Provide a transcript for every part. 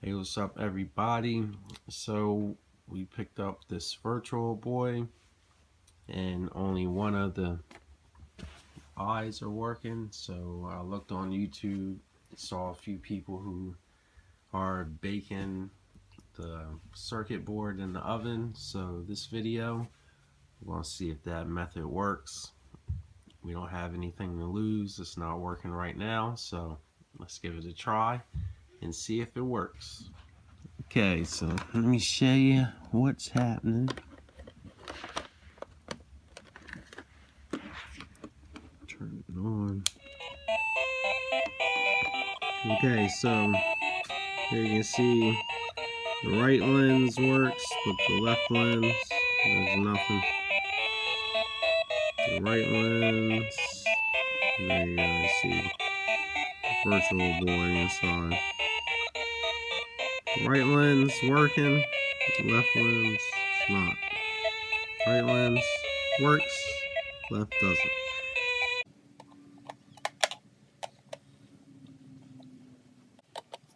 Hey, what's up everybody? So we picked up this Virtual Boy and only one of the eyes are working. So I looked on YouTube, saw a few people who are baking the circuit board in the oven. So this video, we're gonna see if that method works. We don't have anything to lose. It's not working right now, so let's give it a try and see if it works. Okay, so let me show you what's happening. Turn it on. Okay, so here you can see the right lens works, but the left lens, there's nothing. The right lens, and there you go, see Virtual Boy inside. Right lens working, left lens not. Right lens works, left doesn't.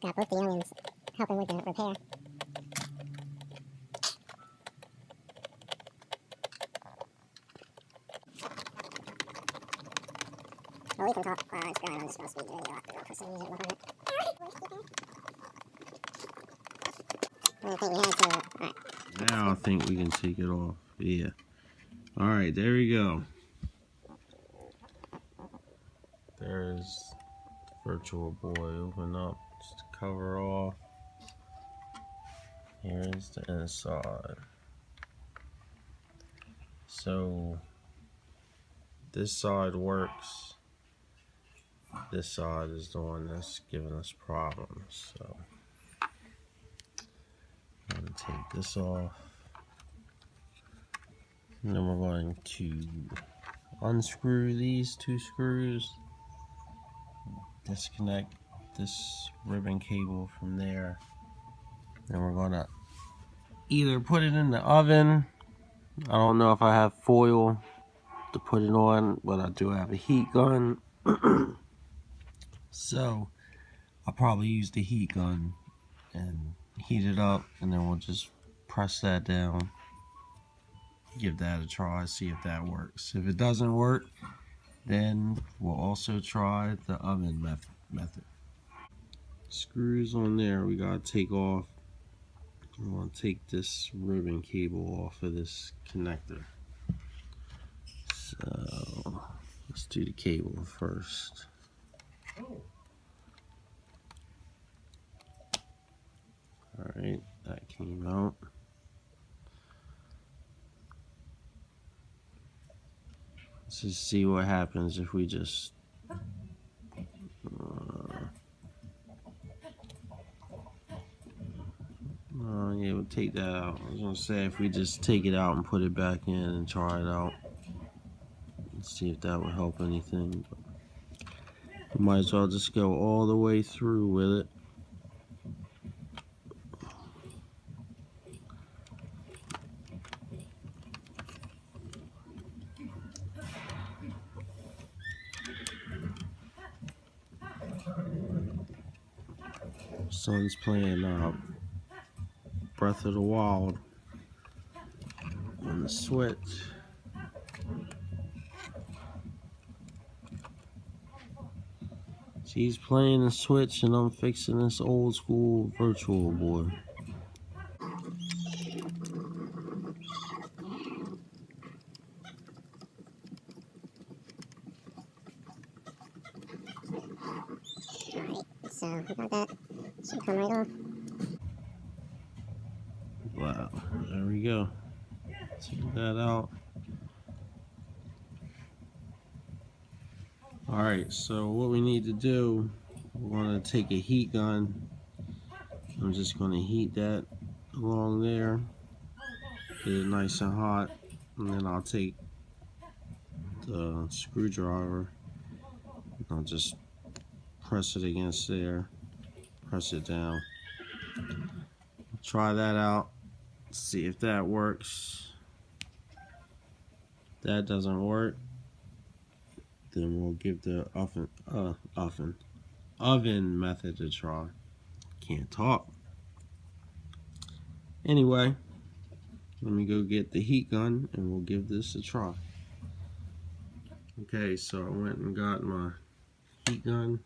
Got both the aliens helping with the repair. Well, we can talk. It's going on the small speed video after all, for some music behind it. I think we had to. Alright. Now I think we can take it off. Yeah. Alright, there we go. There's Virtual Boy. Open up, just cover off. Here's the inside. So this side works. This side is the one that's giving us problems. So I'm going to take this off. And then we're going to unscrew these two screws. Disconnect this ribbon cable from there. Then we're gonna either put it in the oven. I don't know if I have foil to put it on, but I do have a heat gun. So I'll probably use the heat gun and heat it up, and then we'll just press that down. Give that a try, see if that works. If it doesn't work, then we'll also try the oven method. Screws on there we gotta take off. I want to take this ribbon cable off of this connector. So let's do the cable first. Alright, that came out. Let's just see what happens if we just yeah, we'll take that out. I was gonna say if we just take it out and put it back in and try it out and see if that would help anything. But we might as well just go all the way through with it. Son's playing Breath of the Wild on the Switch. She's playing the Switch and I'm fixing this old school Virtual Boy. Alright, so we got that. Should come right off. Wow, there we go. Take that out. Alright, so what we need to do, we're going to take a heat gun. I'm just going to heat that along there. Get it nice and hot. And then I'll take the screwdriver. I'll just press it against there. Press it down. Try that out. See if that works. If that doesn't work, then we'll give the oven method a try. Can't talk. Anyway, let me go get the heat gun and we'll give this a try. Okay, so I went and got my heat gun,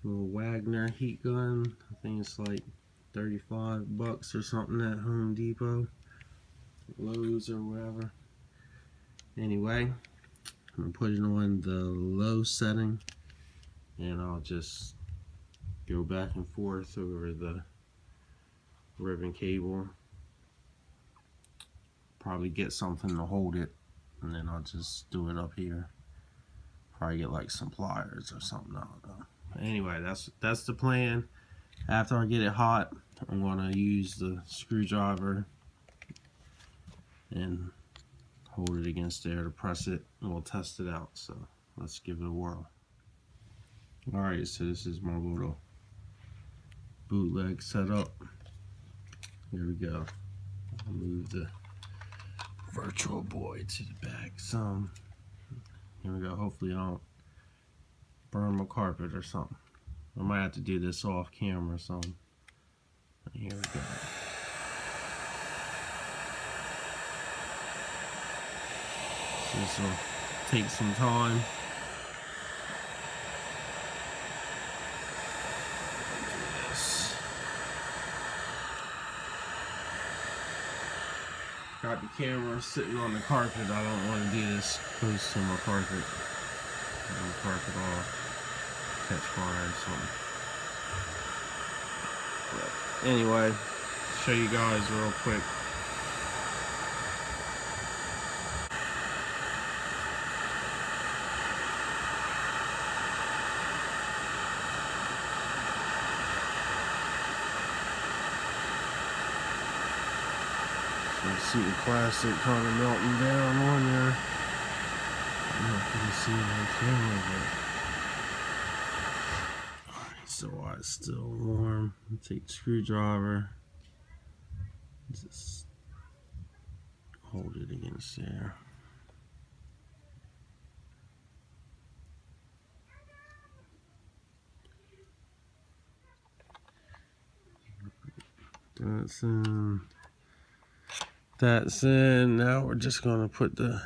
little Wagner heat gun. I think it's like 35 bucks or something at Home Depot, Lowe's or whatever. Anyway, I'm gonna put it on the low setting and I'll just go back and forth over the ribbon cable. Probably get something to hold it, and then I'll just do it up here. Probably get like some pliers or something. I don't know. But anyway, that's the plan. After I get it hot, I'm gonna use the screwdriver and hold it against there to press it, and we'll test it out. So let's give it a whirl. All right, so this is my little bootleg setup. Here we go. I'll move the virtual boy to the back some. Here we go. Hopefully I don't burn my carpet or something. I might have to do this off camera or something. Here we go. So this will take some time. Got the camera sitting on the carpet. I don't want to do this close to my carpet. The carpet off, catch fire or something. But anyway, show you guys real quick. You see the plastic kind of melting down on there. I don't know if you can see it on camera, but alright, so while it's still warm, take the screwdriver, just hold it against there. That's in. Now we're just gonna put the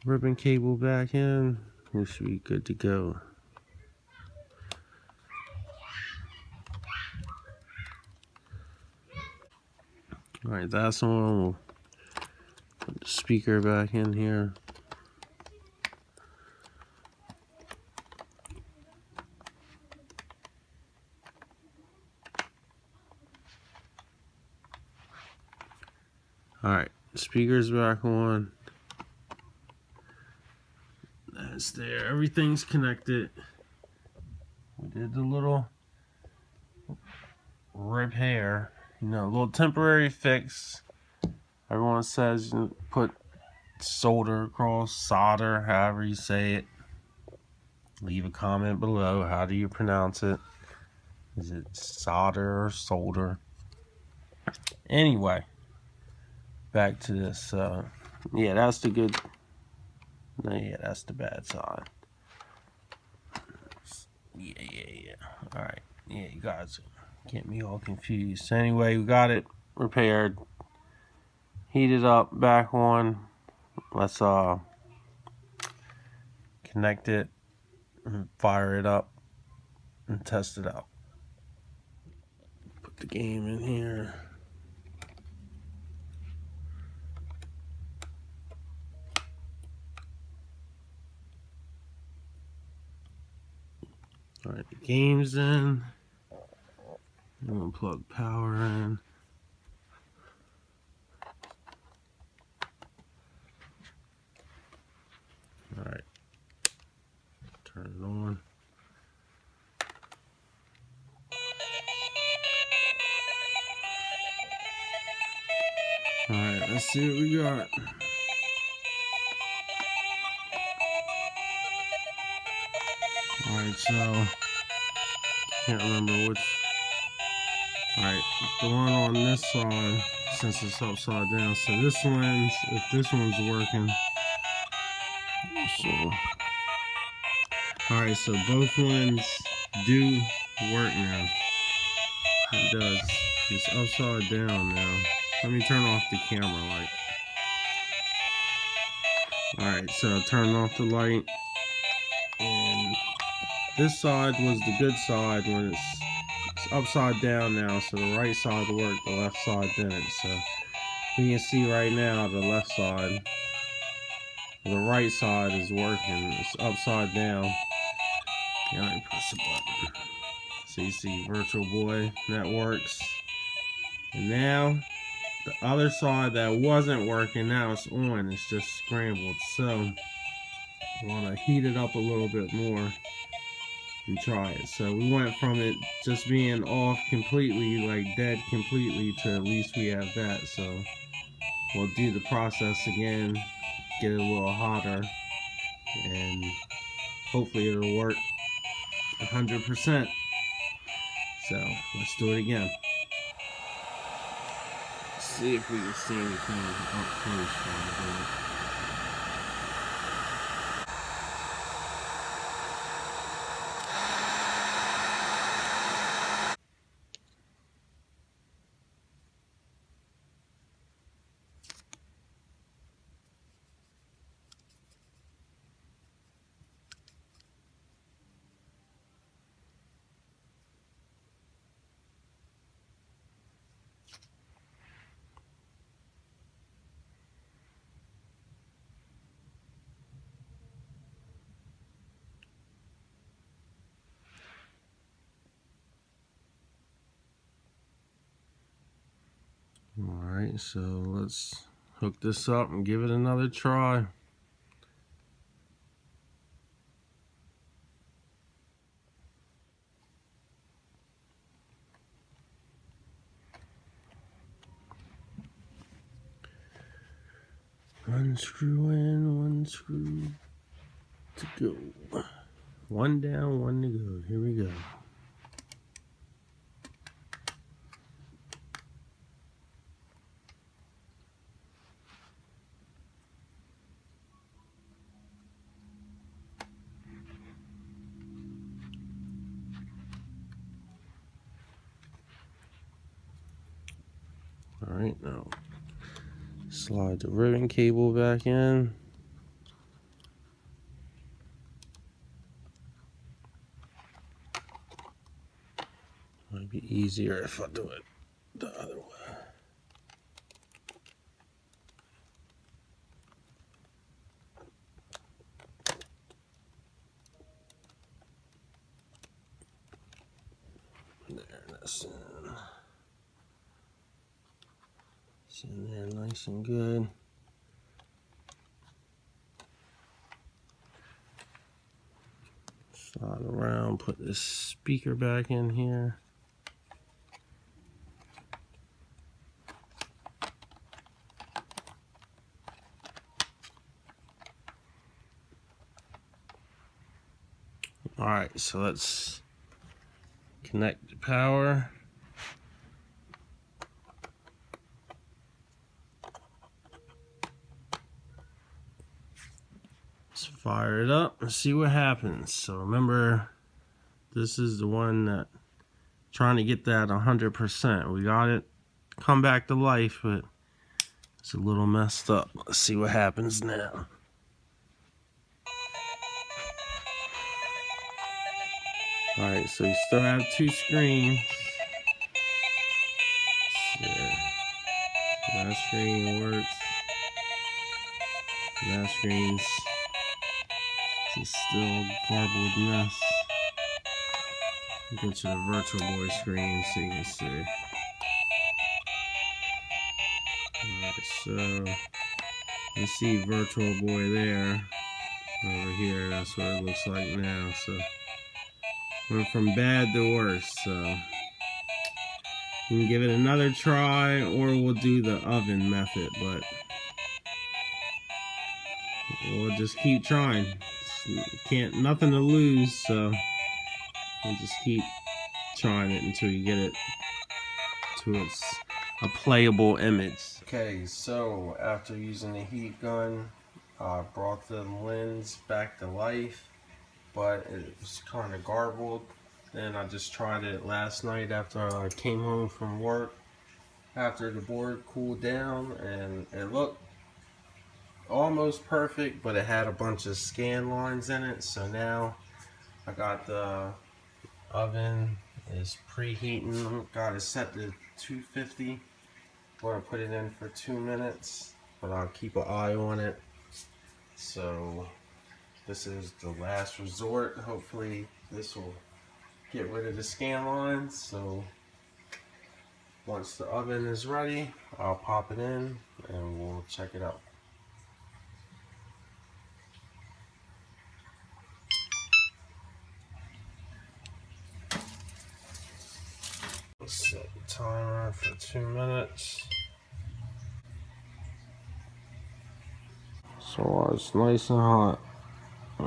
ribbon cable back in. We should be good to go. Alright, that's on. We'll put the speaker back in here. Alright, speaker's back on. That's there. Everything's connected. We did the little repair, you know, a little temporary fix. Everyone says you put solder across, solder, however you say it. Leave a comment below. How do you pronounce it? Is it solder or solder? Anyway, back to this. Yeah, that's the good. No, yeah, that's the bad side. Yeah. All right. Yeah, you guys get me all confused. Anyway, we got it repaired. Heated up, back on. Let's connect it, and fire it up, and test it out. Put the game in here. Alright, the game's in. I'm gonna plug power in. Alright, turn it on. Alright, let's see what we got. Alright, so can't remember which. Alright, the one on this side, since it's upside down. So this lens, if this one's working. So alright, so both lenses do work now. It does. It's upside down now. Let me turn off the camera light. Alright, so turn off the light. And this side was the good side when it's upside down now, so the right side worked, the left side didn't. So we can see right now the left side, the right side is working. It's upside down. Yeah, let me press the button. So you see Virtual Boy, that works. And now the other side that wasn't working, now it's on. It's just scrambled. So I want to heat it up a little bit more and try it. So we went from it just being off completely, like dead completely, to at least we have that. So we'll do the process again, get it a little hotter, and hopefully it'll work 100%. So let's do it again. Let's see if we can see anything up close from here. Alright, so let's hook this up and give it another try. One screw in, one screw to go. One down, one to go. Here we go. Alright, now slide the ribbon cable back in. Might be easier if I do it the other way. There, that's in. It's in there nice and good. Slide around, put this speaker back in here. Alright, so let's connect the power. Let's fire it up and see what happens. So remember, this is the one that trying to get that 100%. We got it come back to life, but it's a little messed up. Let's see what happens now. Alright, so you still have two screens. So, that screen works. That screen's just still a garbled mess. Get to the Virtual Boy screen so you can see. Alright, so you see Virtual Boy there. Over here, that's what it looks like now. So went from bad to worse. So you can give it another try, or we'll do the oven method, but we'll just keep trying. Nothing to lose, so we'll just keep trying it until you get it to a playable image. Okay, so after using the heat gun, I brought the lens back to life, but it was kind of garbled. and I just tried it last night after I came home from work, after the board cooled down, and it looked almost perfect, but it had a bunch of scan lines in it. So now I got the oven is preheating, got it set to 250. I'm going to put it in for 2 minutes, but I'll keep an eye on it. So this is the last resort. Hopefully this will get rid of the scan lines. So once the oven is ready, I'll pop it in and we'll check it out. Set the timer for 2 minutes. So it's nice and hot.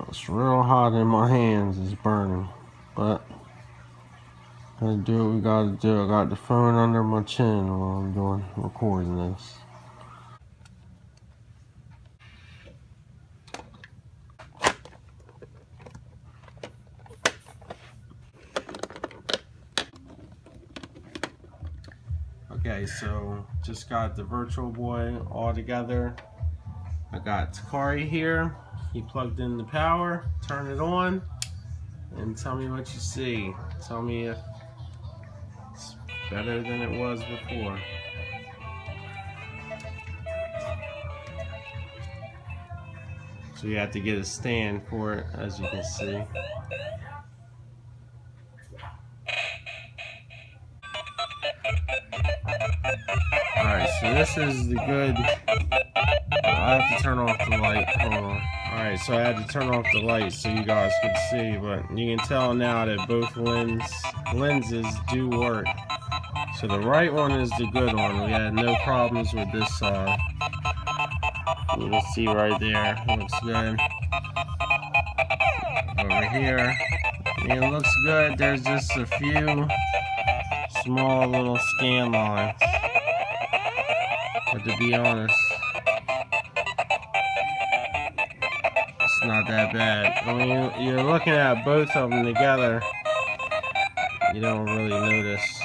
It's real hot in my hands. It's burning, but gotta do what we gotta do. I got the phone under my chin while I'm recording this. Okay, so just got the Virtual Boy all together. I got Takari here. He plugged in the power, turn it on, and tell me what you see. Tell me if it's better than it was before. So you have to get a stand for it, as you can see. Alright, so this is the good. I have to turn off the light. Hold on. Alright, so I had to turn off the light so you guys could see, but you can tell now that both lenses do work. So the right one is the good one. We had no problems with this side. You can see right there. Looks good. Over here. It looks good. There's just a few small little scan lines. But to be honest, it's not that bad. I mean, you're looking at both of them together, you don't really notice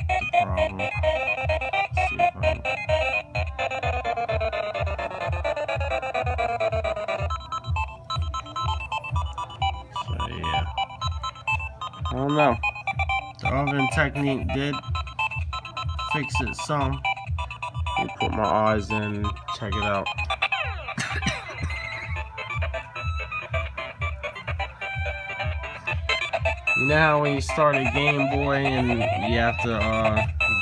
the problem. Let's see if I can... So yeah, I don't know. The oven technique did fix it some. Let me put my eyes in and check it out. You know how when you start a Game Boy and you have to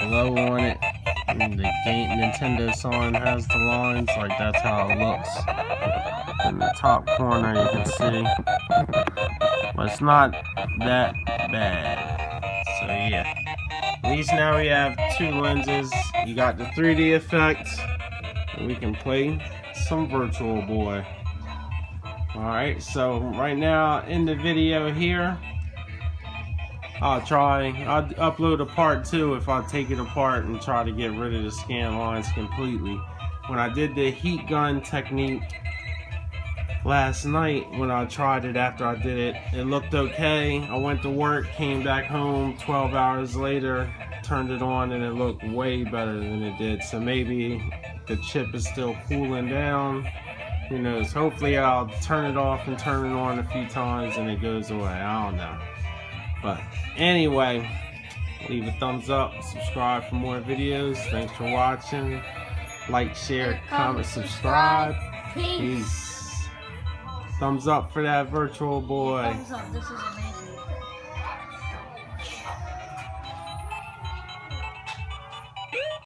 blow on it, and the Nintendo sign has the lines, like that's how it looks. In the top corner you can see. But it's not that bad. So yeah. At least now we have two lenses. You got the 3D effect, and we can play some Virtual Boy. Alright, so right now in the video here, I'll upload a part 2 if I take it apart and try to get rid of the scan lines completely. When I did the heat gun technique last night, when I tried it after I did it, it looked okay. I went to work, came back home 12 hours later, turned it on, and it looked way better than it did. So maybe the chip is still cooling down. Who knows? Hopefully I'll turn it off and turn it on a few times and it goes away. I don't know. But anyway, leave a thumbs up, subscribe for more videos. Thanks for watching. Like, share, comment, subscribe. Peace. Thumbs up for that Virtual Boy. Thumbs up. This is amazing.